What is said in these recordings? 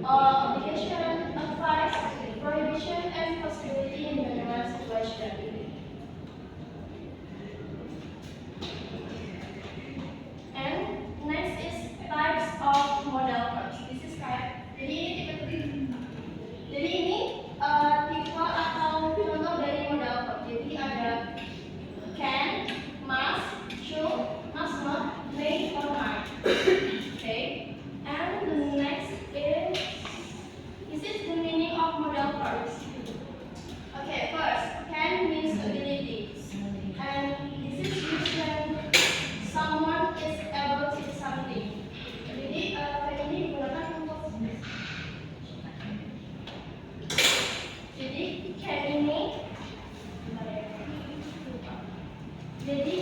obligation, advice, prohibition, and possibility in the given situation. And next is types of modal verbs. This is jadi ini tipe atau contoh dari modal verb. Jadi ada can, must, should, must not, may, or might. Okay. And the next is this is the meaning of modal verbs. Okay, first, can means ability, and this is used when someone is able to do something. Jadi can ini digunakan untuk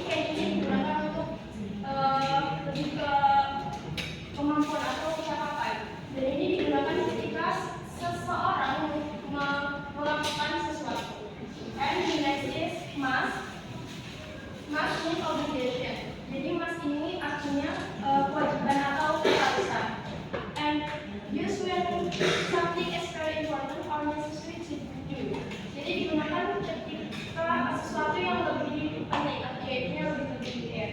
can ini digunakan untuk lebih ke kemampuan atau ucapan. Dan ini digunakan ketika seseorang melakukan sesuatu. And the next is must. Must means obligation. Jadi must ini artinya kewajiban atau keharusan. And used when something is very important or necessary to do. Jadi digunakan ketika sesuatu yang lebih penting, yaitu yang lebih penting ya.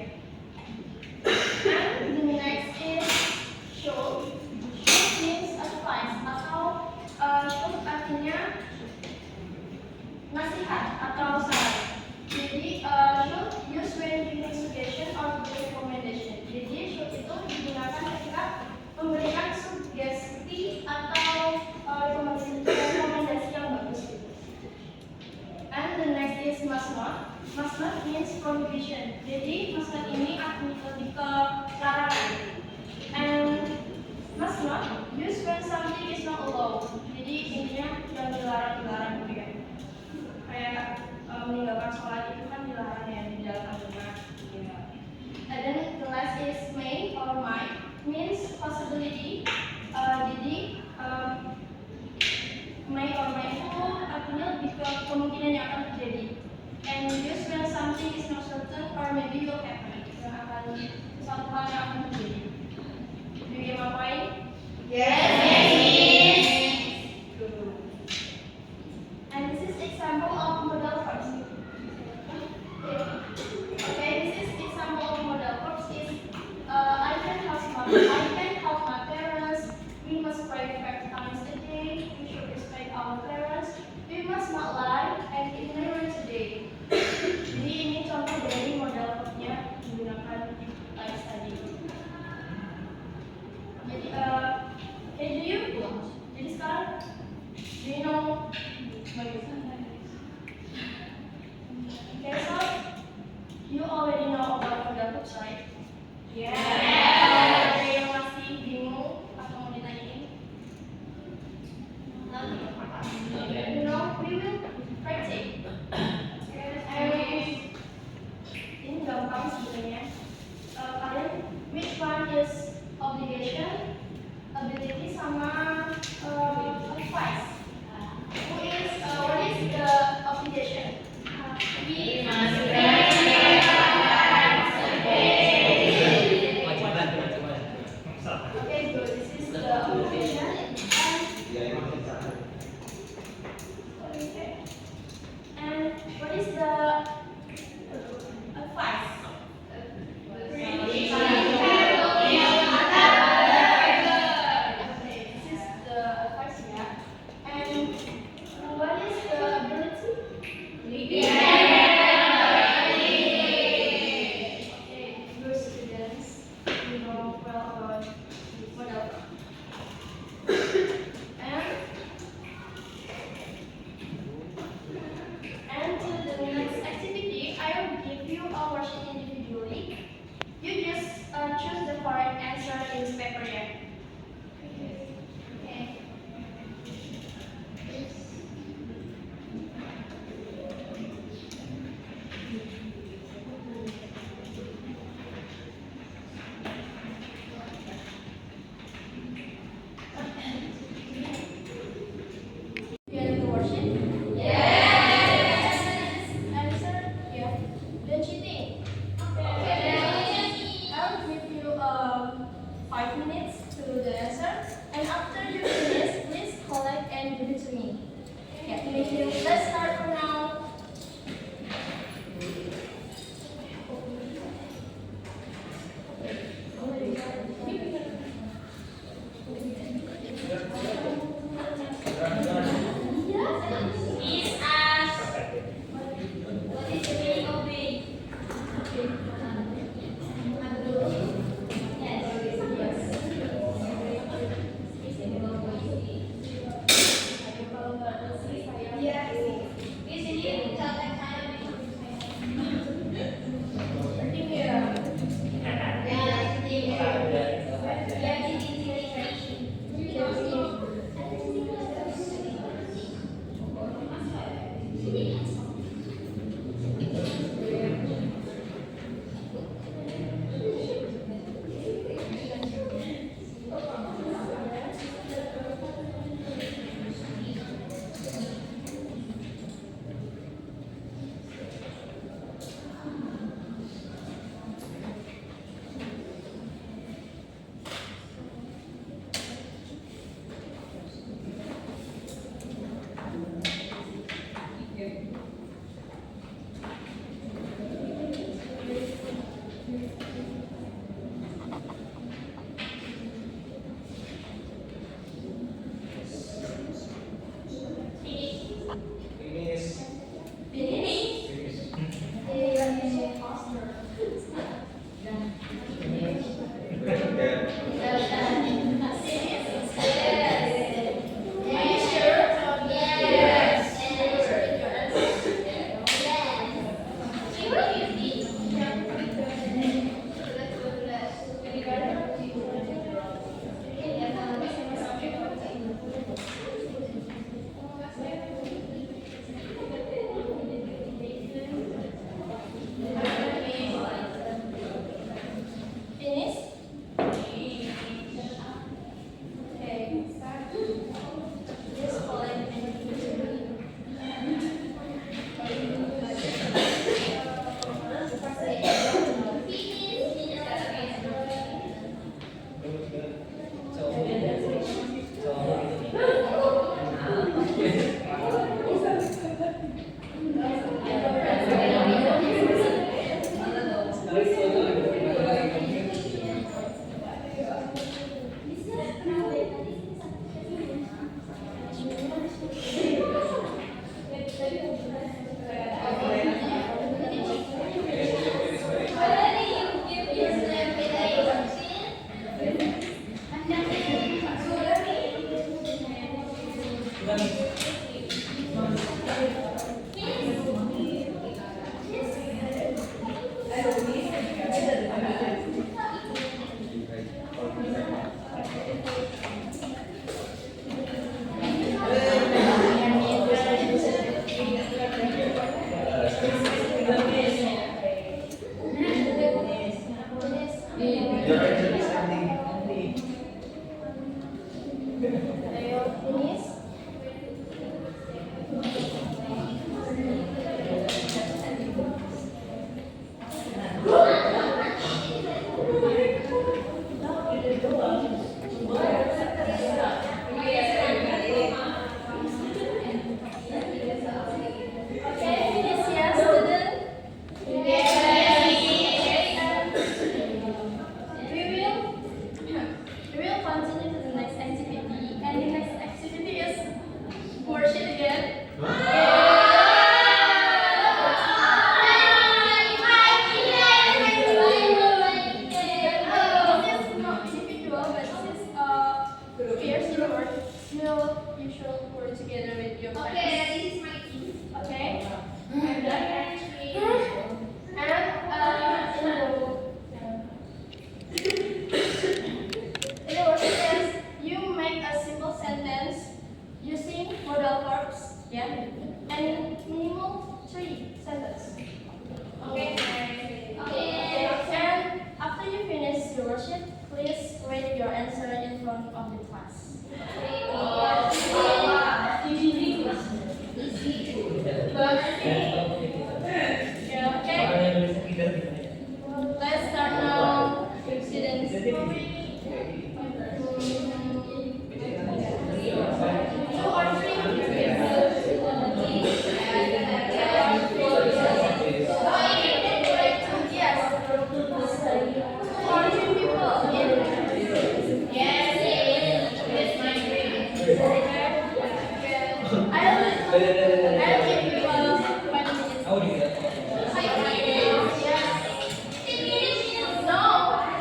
And the next is should. Should means advice atau should artinya nasihat atau saran. Jadi should used when giving suggestion or giving recommendation. Jadi should itu digunakan ketika memberikan sugesti atau rekomendasi yang bagus. And the next is must not. Must not means prohibition. Jadi must not ini artinya lebih ke larangan. And must not used when something is not allowed. Jadi intinya yang dilarang gitu ya. Kayak meninggalkan sholat itu kan dilarang ya di dalam agama. And then the last is may or might means possibility. Jadi may or might itu artinya lebih ke kemungkinan yang akan terjadi. And used when something is not certain or maybe will happen. Yang akan suatu hal yang akan terjadi. Do you get my point? Yes. And this is example of modal verbs. Okay, this is example of modal verbs. I can help my parents. We must pray 5 times a day. We should respect our parents. We must not lie and ignorance today. Jadi ini contoh dari modal verbnya menggunakan types tadi. Jadi jadi sekarang do you know okay, so you already know about modal verbs, right? Yes. Ada yang masih bingung atau mau ditanyain? You know, we will practice. Ini gampang sebenarnya. Kalian, which one is obligation, ability, sama advice? What is the obligation? We must Okay, good. This is the obligation. And what is the advice? This is the advice, yeah. And what is the ability? Okay, good students. You know well about modal verb. And to the next Ayo, finish. Okay, finish ya, student. We will continue to the next activity, and the next activity is worship again. This is not individual, but this is pairs in work. You should work together with your friends. Okay? I'm done. And in the worship is you make a simple sentence using modal verbs, yeah, and minimal 3 sentences. Okay. And after you finish your worship, please write your answer in front of the class. Yeah, okay. Let's start now, students. 2 or 3. Yes. 2 or 3 people. I'll give you 5 minutes. No,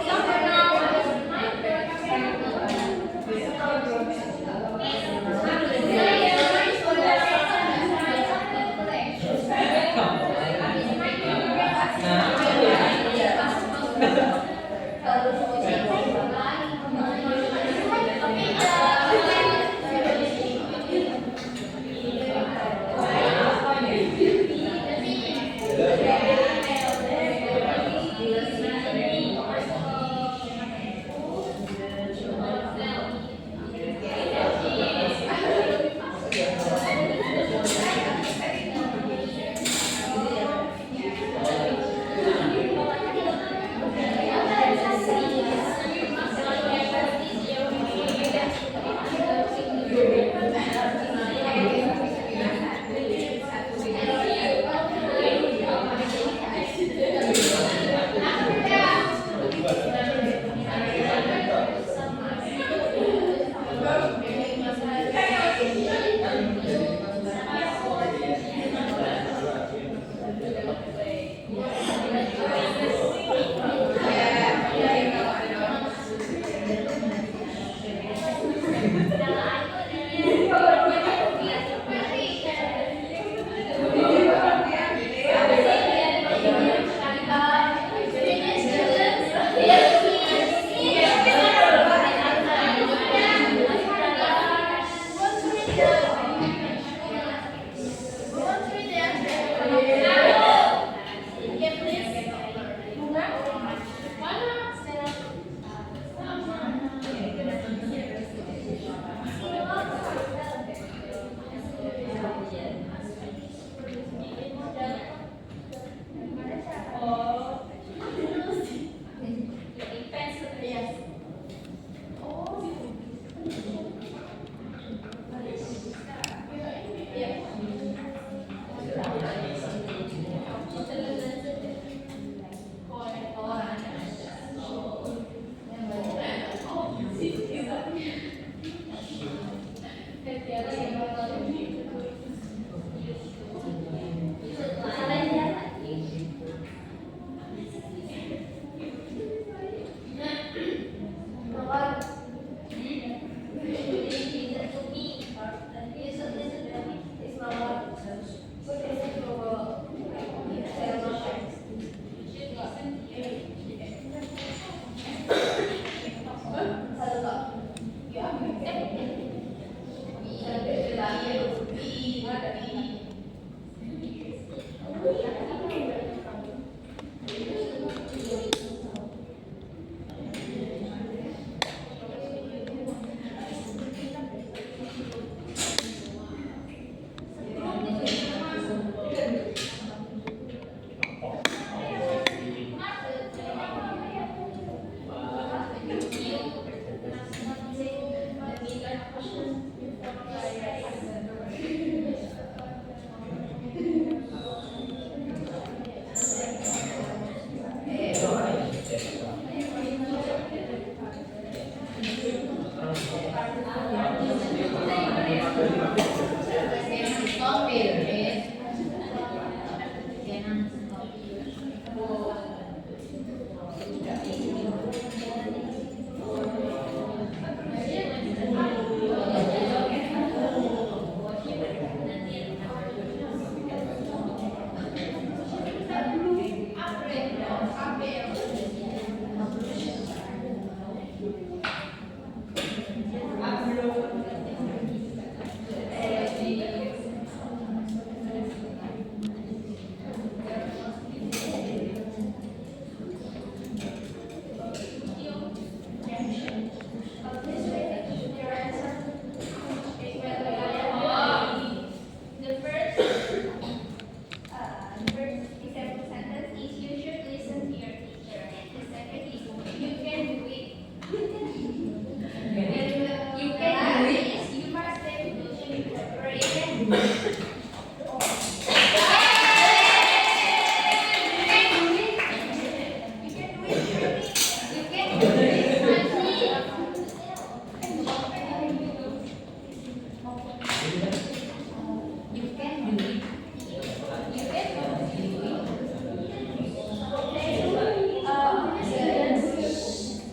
not for now.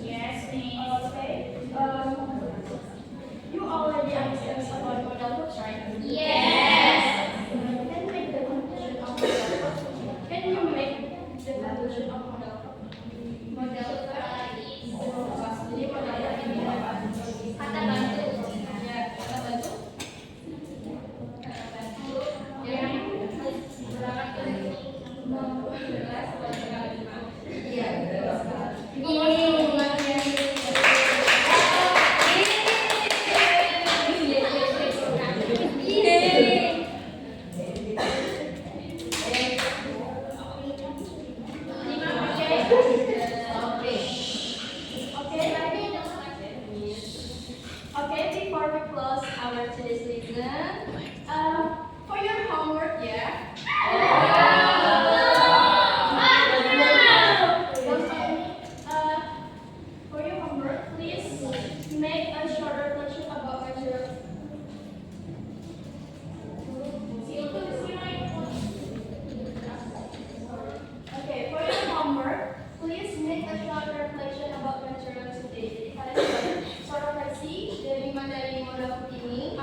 Yes, okay. You already understand about model hooks, right? Can you make the conclusion of model hook? Can you make the conclusion of model hook? Jadi model hook ini apa? Kata bantu. Ya, kata bantu. Ya, Berangkat ke Iya. Okay, before we close our today's lesson, for your homework, yeah. For your homework, please make a short reflection about material. Okay, for your homework, please make a short reflection about material today. Jadi kalian short refleksi dari materi modal ini.